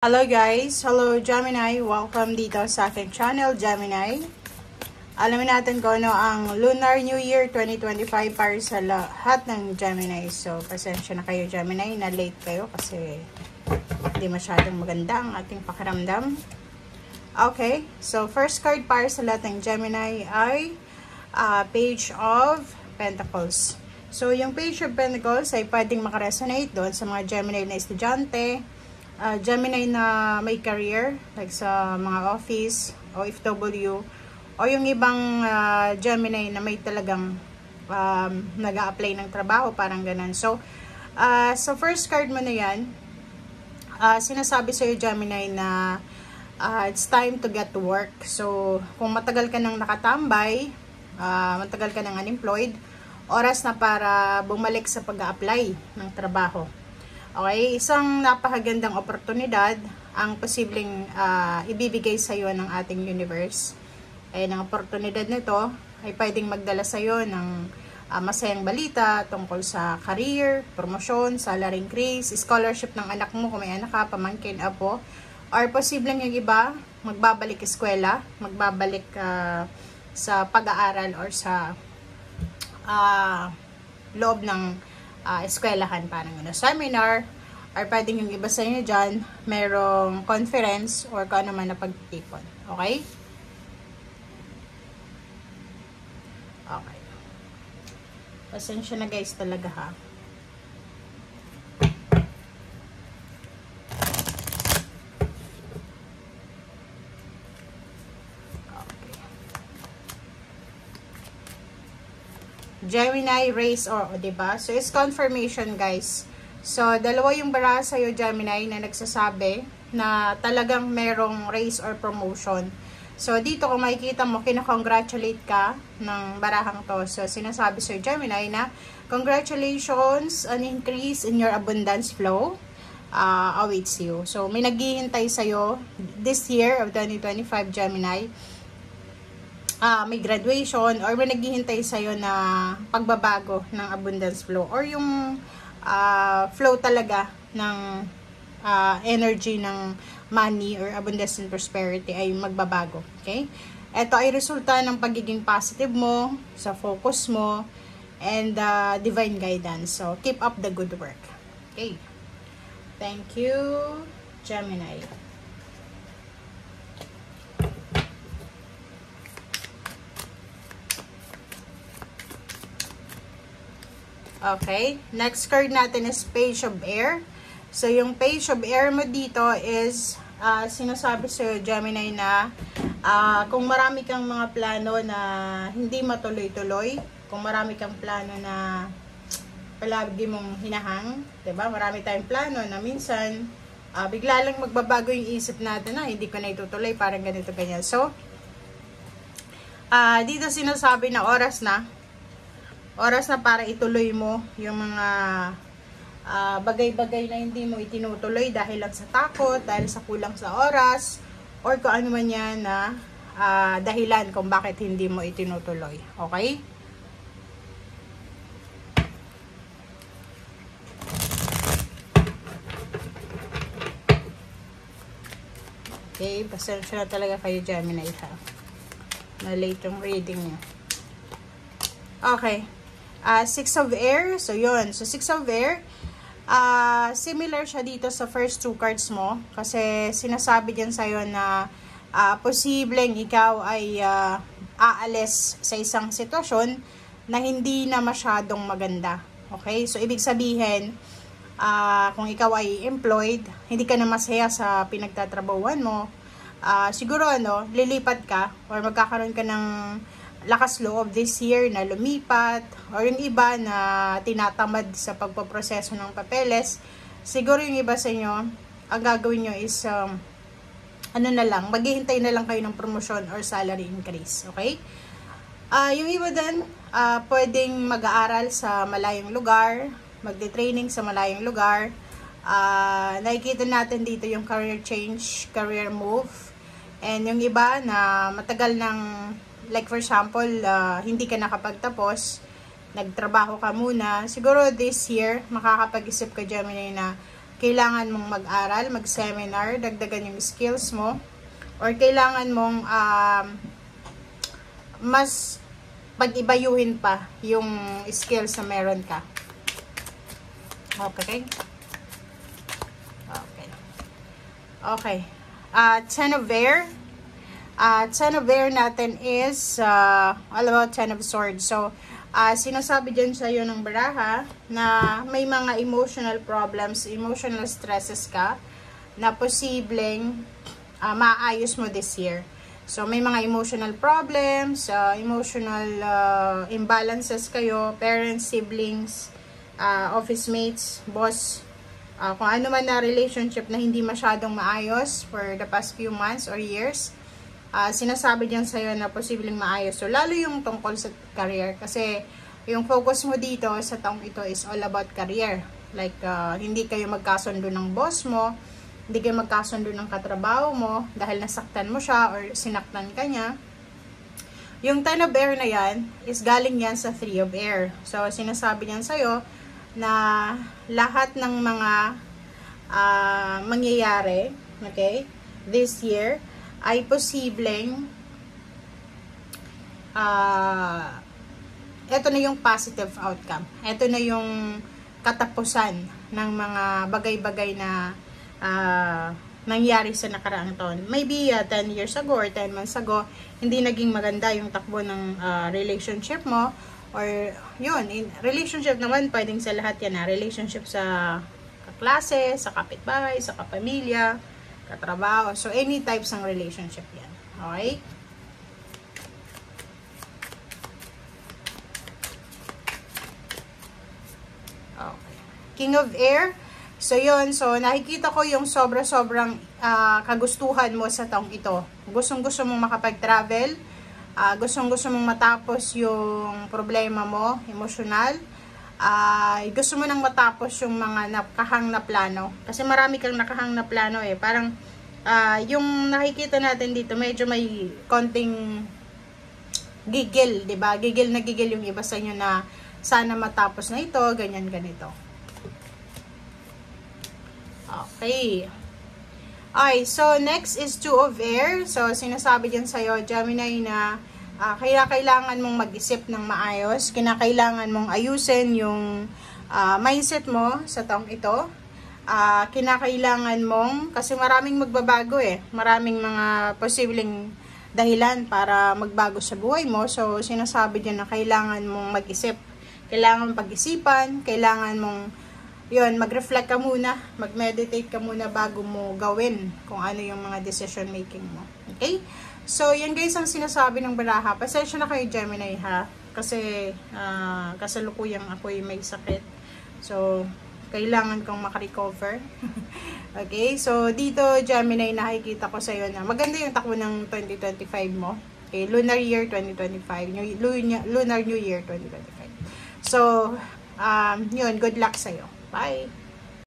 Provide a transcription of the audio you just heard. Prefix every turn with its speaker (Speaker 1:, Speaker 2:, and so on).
Speaker 1: Hello guys! Hello Gemini! Welcome dito sa aking channel, Gemini. Alamin natin kung ano ang Lunar New Year 2025 para sa lahat ng Gemini. So, pasensya na kayo Gemini, na late kayo kasi hindi masyadong maganda ang ating pakiramdam. Okay, so first card para sa lahat ng Gemini ay Page of Pentacles. So, yung Page of Pentacles ay pwedeng makaresonate doon sa mga Gemini na estudyante, Gemini na may career, like sa mga office, OFW, o yung ibang Gemini na may talagang nag-a-apply ng trabaho, parang ganun. So, sa first card mo na yan, sinasabi sa'yo Gemini na it's time to get to work. So, kung matagal ka nang nakatambay, matagal ka nang unemployed, oras na para bumalik sa pag-a-apply ng trabaho. Okay, isang napakagandang oportunidad ang posibleng ibibigay sa iyo ng ating universe. Ay, ang oportunidad nito ay pwedeng magdala sa iyo ng masayang balita tungkol sa career, promosyon, salary increase, scholarship ng anak mo kung may anak ka, pamangkin, apo, or posibleng yung iba magbabalik eskwela, magbabalik sa pag-aaral or sa loob ng eskwelahan, parang seminar, or pwedeng yung iba sa inyo dyan, merong conference or kung ano man na pagtipon. Okay? Okay. Pasensya na guys talaga ha. Gemini, race, or diba? So, it's confirmation, guys. So, dalawa yung bara sa'yo, Gemini, na nagsasabi na talagang merong race or promotion. So, dito kung makikita mo, kinakongratulate ka ng barahang to. So, sinasabi sa'yo, Gemini, na congratulations on increase in your abundance flow awaits you. So, may naghihintay sa'yo this year of 2025, Gemini. May graduation or may naghihintay sa'yo na pagbabago ng abundance flow or yung flow talaga ng energy ng money or abundance and prosperity ay magbabago. Okay? Ito ay resulta ng pagiging positive mo, sa focus mo, and divine guidance. So, keep up the good work. Okay? Thank you, Gemini. Okay, next card natin is Page of Air. So, yung Page of Air mo dito is sinasabi sa Gemini na kung marami kang mga plano na hindi matuloy-tuloy, kung marami kang plano na palagi mong hinahang, diba? Marami tayong plano na minsan bigla lang magbabago yung isip natin na hindi ko na itutuloy, parang ganito ganyan. So, dito sinasabi na oras na para ituloy mo yung mga bagay-bagay na hindi mo itinutuloy dahil lang sa takot, dahil sa kulang sa oras, or kung ano man yan na dahilan kung bakit hindi mo itinutuloy. Okay? Okay, pasensya na talaga kayo Gemini ha. Na late yung reading niya. Okay. Six of Air. So, yun. So, Six of Air. Similar siya dito sa first two cards mo. Kasi, sinasabi dyan sa'yo na posibleng ikaw ay aalis sa isang sitwasyon na hindi na masyadong maganda. Okay? So, ibig sabihin, kung ikaw ay employed, hindi ka na masaya sa pinagtatrabahuan mo, siguro, lilipat ka or magkakaroon ka ng lakas loob this year na lumipat, or yung iba na tinatamad sa pagpoproseso ng papeles. Siguro yung iba sa inyo, ang gagawin nyo is maghihintay na lang kayo ng promotion or salary increase. Okay? Yung iba din, pwedeng mag-aaral sa malayong lugar, magde-training sa malayong lugar. Nakikita natin dito yung career change, career move, and yung iba na matagal ng, like for example, hindi ka nakapagtapos, nagtrabaho ka muna. Siguro this year, makakapag-isip ka Gemini na kailangan mong mag-aral, mag-seminar, dagdagan yung skills mo, or kailangan mong mas pag-ibayuhin pa yung skills na meron ka. Okay? Okay. Okay. Ten of Air. Ten of Air natin is all about Ten of Swords. So, sinasabi dyan sa'yo ng baraha na may mga emotional problems, emotional stresses ka na posibleng maayos mo this year. So, may mga emotional problems, emotional imbalances kayo, parents, siblings, office mates, boss, kung ano man na relationship na hindi masyadong maayos for the past few months or years, sinasabi diyan sa'yo na posibleng maayos. So, lalo yung tungkol sa career. Kasi, yung focus mo dito sa taong ito is all about career. Like, hindi kayo magkasundo ng boss mo, hindi kayo magkasundo ng katrabaho mo dahil nasaktan mo siya or sinaktan ka niya. Yung Ten of Air na yan is galing yan sa Three of Air. So, sinasabi niyan sa'yo na lahat ng mga mangyayari, okay, this year, ay posibleng ito na yung positive outcome. Ito na yung katapusan ng mga bagay-bagay na nangyari sa nakaraang taon. Maybe 10 years ago or 10 months ago, hindi naging maganda yung takbo ng relationship mo. Or yun, in relationship naman, pwedeng sa lahat yan. Relationship sa kaklase, sa kapitbahay, sa kapamilya, katrabaho. So, any types ng relationship yan. Okay? Okay. King of Air. So, yun. So, nakikita ko yung sobra-sobrang kagustuhan mo sa taong ito. Gustong-gusto mong makapag-travel. Gustong-gusto mong matapos yung problema mo, emosyonal. Gusto mo nang matapos yung mga nakahang na plano. Kasi marami kang nakahang na plano eh. Parang, yung nakikita natin dito, medyo may konting gigil, diba? Gigil na gigil yung iba sa inyo na sana matapos na ito, ganyan, ganito. Okay. Okay, so next is Two of Air. So, sinasabi dyan sa'yo, Gemini, na kailangan mong mag-isip ng maayos. Kinakailangan mong ayusin yung mindset mo sa taong ito. Kinakailangan mong, kasi maraming magbabago eh. Maraming mga posibleng dahilan para magbago sa buhay mo. So, sinasabi dyan na kailangan mong mag-isip. Kailangan pag-isipan, kailangan mong yun, mag-reflect ka muna, mag-meditate ka muna bago mo gawin kung ano yung mga decision making mo. Okay? So, yan guys ang sinasabi ng baraha. Pasensya na kayo, Gemini, ha? Kasi, kasalukuyang ako'y may sakit. So, kailangan kong makarecover. Okay? So, dito, Gemini, nakikita ko sa'yo na maganda yung takbo ng 2025 mo. Okay? Lunar Year 2025. Lunar New Year 2025. So, yun, good luck sa'yo. Bye!